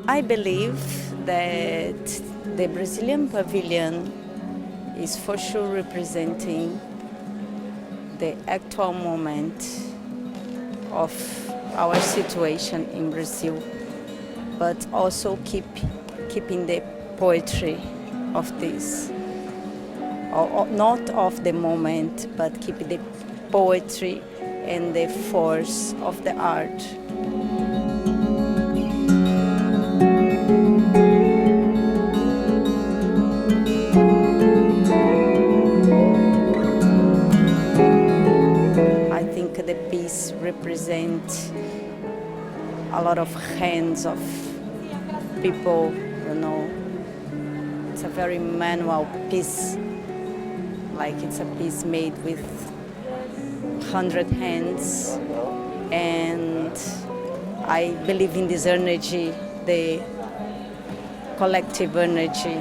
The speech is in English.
I believe that the Brazilian Pavilion is for sure representing the actual moment of our situation in Brazil, but also keeping the poetry of this, or not of the moment, but keep the poetry and the force of the art. The piece represents a lot of hands of people, you know. It's a very manual piece, like it's a piece made with 100 hands, and I believe in this energy, the collective energy.